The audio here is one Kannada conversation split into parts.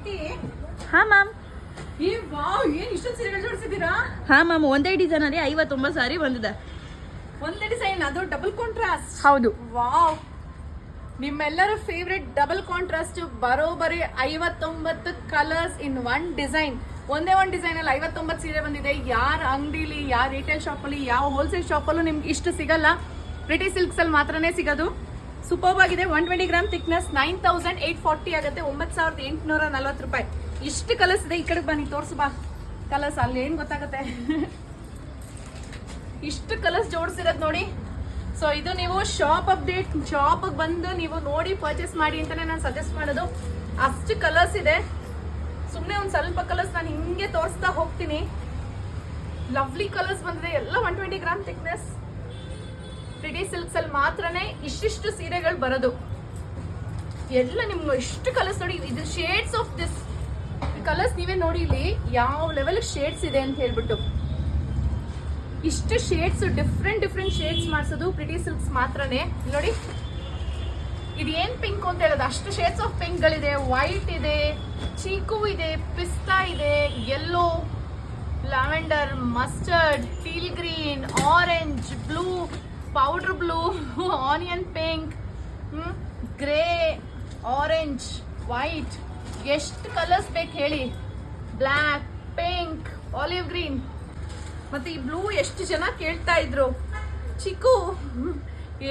ಪ್ರೀತಿ. ಹಾ ಮ್ಯಾಮ್. ಏ ವಾವ್, ಏನ್ ಇಷ್ಟೊಂದು ಸೀರೆಗಳು ಜೋಡಿಸಿದ್ದೀರಾ? ಹಾ ಮ್ಯಾಮ್, ಒಂದೇ ಡಿಸೈನ್ ಅಲ್ಲಿ 59 ಸಾರಿ ಬಂದಿದೆ. ಒಂದೇ ಡಿಸೈನ್, ಅದು ಡಬಲ್ ಕಾಂಟ್ರಾಸ್ಟ್. ಹೌದು. ವಾವ್, ನಿಮ್ಮೆಲ್ಲರ ಫೇವ್ರೆಟ್ ಡಬಲ್ ಕಾಂಟ್ರಾಸ್ಟ್ ಬರೋಬರಿ 59 ಕಲರ್ಸ್ ಇನ್ ಒನ್ ಡಿಸೈನ್. ಒಂದೇ ಒಂದು ಡಿಸೈನ್ ಅಲ್ಲಿ 59 ಸೀರೆ ಬಂದಿದೆ. ಯಾರ ಅಂಗಡಿಲಿ, ಯಾವ ರಿಟೇಲ್ ಶಾಪ್ ಅಲ್ಲಿ, ಯಾವ ಹೋಲ್ಸೇಲ್ ಶಾಪ್ ಅಲ್ಲೂ ನಿಮ್ಗೆ ಇಷ್ಟು ಸಿಗಲ್ಲ. ಪ್ರಿಟಿ ಸಿಲ್ಕ್ಸ್ ಅಲ್ಲಿ ಮಾತ್ರನೇ ಸಿಗೋದು. ಸೂಪರ್ ಆಗಿದೆ. 120 ಗ್ರಾಮ್ ಥಿಕ್ನೆಸ್, 9840 ಆಗುತ್ತೆ. 9840 ರೂಪಾಯಿ. ಇಷ್ಟು ಕಲರ್ಸ್ ಇದೆ. ಈ ಕಡೆ ಬನ್ನಿ, ತೋರ್ಸು ಬಾ ಕಲರ್ಸ್. ಅಲ್ಲಿ ಏನ್ ಗೊತ್ತಾಗುತ್ತೆ. ಇಷ್ಟು ಕಲರ್ಸ್ ಜೋಡಿಸಿರೋದು ನೋಡಿ. ಸೊ ಇದು ನೀವು ಶಾಪ್ ಅಪ್ಡೇಟ್, ಶಾಪ್ ಬಂದು ನೀವು ನೋಡಿ ಪರ್ಚೇಸ್ ಮಾಡಿ ಅಂತಾನೆ ನಾನು ಸಜೆಸ್ಟ್ ಮಾಡೋದು. ಅಷ್ಟು ಕಲರ್ಸ್ ಇದೆ. ಸುಮ್ಮನೆ ಒಂದು ಸ್ವಲ್ಪ ಕಲರ್ಸ್ ನಾನು ಹಿಂಗೆ ತೋರಿಸ್ತಾ ಹೋಗ್ತೀನಿ. ಲವ್ಲಿ ಕಲರ್ಸ್ ಬಂದಿದೆ. ಎಲ್ಲ 120 ಗ್ರಾಮ್ ಥಿಕ್ನೆಸ್. ಪ್ರಿಟಿ ಸಿಲ್ಕ್ಸ್ ಅಲ್ಲಿ ಮಾತ್ರನೇ ಇಷ್ಟಿಷ್ಟು ಸೀರೆಗಳು ಬರೋದು. ಎಲ್ಲ ನಿಮ್ಗೆ ಇಷ್ಟು ಕಲರ್ಸ್ ನೋಡಿ. ಇದು ಶೇಡ್ಸ್ ಆಫ್ ದಿಸ್ ಕಲರ್ಸ್ ನೀವೇ ನೋಡಿ ಇಲ್ಲಿ ಯಾವ ಲೆವೆಲ್ ಶೇಡ್ಸ್ ಇದೆ ಅಂತ ಹೇಳ್ಬಿಟ್ಟು. ಇಷ್ಟು ಶೇಡ್ಸ್, ಡಿಫ್ರೆಂಟ್ ಶೇಡ್ಸ್ ಮಾಡಿಸೋದು ಪ್ರಿಟಿ ಸಿಲ್ಕ್ಸ್ ಮಾತ್ರನೇ. ನೋಡಿ ಇದು ಏನ್ ಪಿಂಕ್ ಅಂತ ಹೇಳೋದು, ಅಷ್ಟು ಶೇಡ್ಸ್ ಆಫ್ ಪಿಂಕ್ ಗಳಿದೆ. ವೈಟ್ ಇದೆ, ಚೀಕು ಇದೆ, ಪಿಸ್ತಾ ಇದೆ, yellow, lavender, mustard, teal green, orange, blue, powder blue, onion pink, grey, orange, white, ಎಷ್ಟು ಕಲರ್ಸ್ ಬೇಕು ಹೇಳಿ. ಬ್ಲ್ಯಾಕ್, ಪಿಂಕ್, ಆಲಿವ್ ಗ್ರೀನ್, ಮತ್ತೆ ಈ ಬ್ಲೂ ಎಷ್ಟು ಜನ ಕೇಳ್ತಾ ಇದ್ರು. ಚಿಕ್ಕು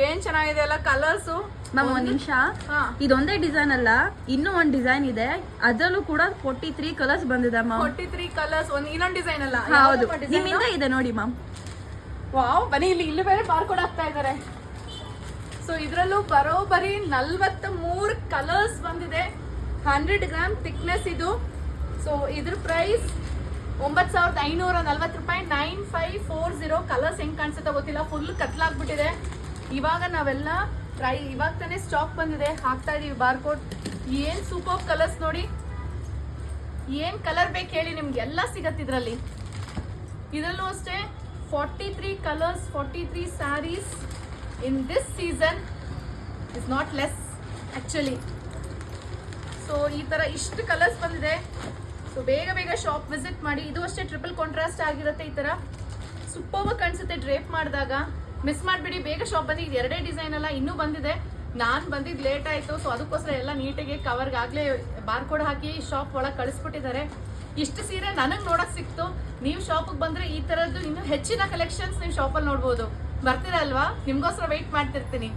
ಏನ್ ಚೆನ್ನಾಗಿದೆ ಅಲ್ಲ ಕಲರ್ಸ್. ಮ್ಯಾಮ್ ಒಂದ್ ನಿಮಿಷ, ಇದೊಂದೇ ಡಿಸೈನ್ ಅಲ್ಲ, ಇನ್ನೂ ಒಂದ್ ಡಿಸೈನ್ ಇದೆ. ಅದರಲ್ಲೂ ಕೂಡ 43 ಕಲರ್ಸ್ ಬಂದಿದೆ ಮ್ಯಾಮ್. 43 ಕಲರ್ಸ್. ಇನ್ನೊಂದು ಡಿಸೈನ್ ಅಲ್ಲ. ಹೌದು, ನಿಮ್ಮಿಂದ ಇದೆ ನೋಡಿ ಮ್ಯಾಮ್. ವಾವ್, ಬನ್ನಿ ಇಲ್ಲಿ ಬೇರೆ ಬಾರ್ಕೋಡ್ ಆಗ್ತಾ ಇದಾರೆ. ಸೊ ಇದ್ರಲ್ಲೂ ಬರೋಬರಿ 43 ಕಲರ್ಸ್ ಬಂದಿದೆ. 100 ಗ್ರಾಮ್ ಥಿಕ್ನೆಸ್ ಇದು. ಸೊ ಇದ್ರ ಪ್ರೈಸ್ 9540 ರೂಪಾಯಿ. 9540. ಕಲರ್ಸ್ ಹೆಂಗ್ ಕಾಣಿಸುತ್ತೆ ಗೊತ್ತಿಲ್ಲ, ಫುಲ್ ಕತ್ಲಾಗ್ಬಿಟ್ಟಿದೆ. ಇವಾಗ ನಾವೆಲ್ಲ ಇವಾಗ ತಾನೇ ಸ್ಟಾಕ್ ಬಂದಿದೆ, ಹಾಕ್ತಾ ಇದೀವಿ ಬಾರ್ಕೋಡ್. ಏನ್ ಸೂಪರ್ ಕಲರ್ಸ್ ನೋಡಿ. ಏನ್ ಕಲರ್ ಬೇಕು ಹೇಳಿ, ನಿಮ್ಗೆ ಎಲ್ಲ ಸಿಗತ್ತೆ ಇದ್ರಲ್ಲಿ. ಇದರಲ್ಲೂ ಅಷ್ಟೇ 43 colours, 43 saris in this season is not less actually. So ಈ ತರ ಇಷ್ಟು ಕಲರ್ಸ್ ಬಂದಿದೆ. ಸೊ ಬೇಗ ಶಾಪ್ ವಿಸಿಟ್ ಮಾಡಿ. ಇದು ಅಷ್ಟೇ ಟ್ರಿಪಲ್ ಕಾಂಟ್ರಾಸ್ಟ್ ಆಗಿರುತ್ತೆ. ಈ ತರ ಸೂಪರ್ ಕಾಣಿಸುತ್ತೆ ಡ್ರೇಪ್ ಮಾಡಿದಾಗ. ಮಿಸ್ ಮಾಡಿಬಿಡಿ, ಬೇಗ ಶಾಪ್ ಬಂದು. ಇದು ಎರಡೇ ಡಿಸೈನ್ ಅಲ್ಲ, ಇನ್ನೂ ಬಂದಿದೆ. ನಾನು ಬಂದಿದ್ದು ಲೇಟ್ ಆಯಿತು. ಸೊ ಅದಕ್ಕೋಸ್ಕರ ಎಲ್ಲ ನೀಟಾಗಿ ಕವರ್ಗೆ ಆಗಲೇ ಬಾರ್ಕೋಡ್ ಹಾಕಿ ಶಾಪ್ ಒಳಗೆ ಕಳಿಸ್ಬಿಟ್ಟಿದ್ದಾರೆ. ಇಷ್ಟು ಸೀರೆ ನನಗೆ ನೋಡೋಕೆ ಸಿಕ್ತು. ನೀವು ಶಾಪಿಗೆ ಬಂದರೆ ಈ ಥರದ್ದು ಇನ್ನೂ ಹೆಚ್ಚಿನ ಕಲೆಕ್ಷನ್ಸ್ ನೀವು ಶಾಪಲ್ಲಿ ನೋಡ್ಬೋದು. ಬರ್ತೀರಾ ಅಲ್ವಾ? ನಿಮಗೋಸ್ಕರ ವೆಯ್ಟ್ ಮಾಡ್ತಿರ್ತೀನಿ.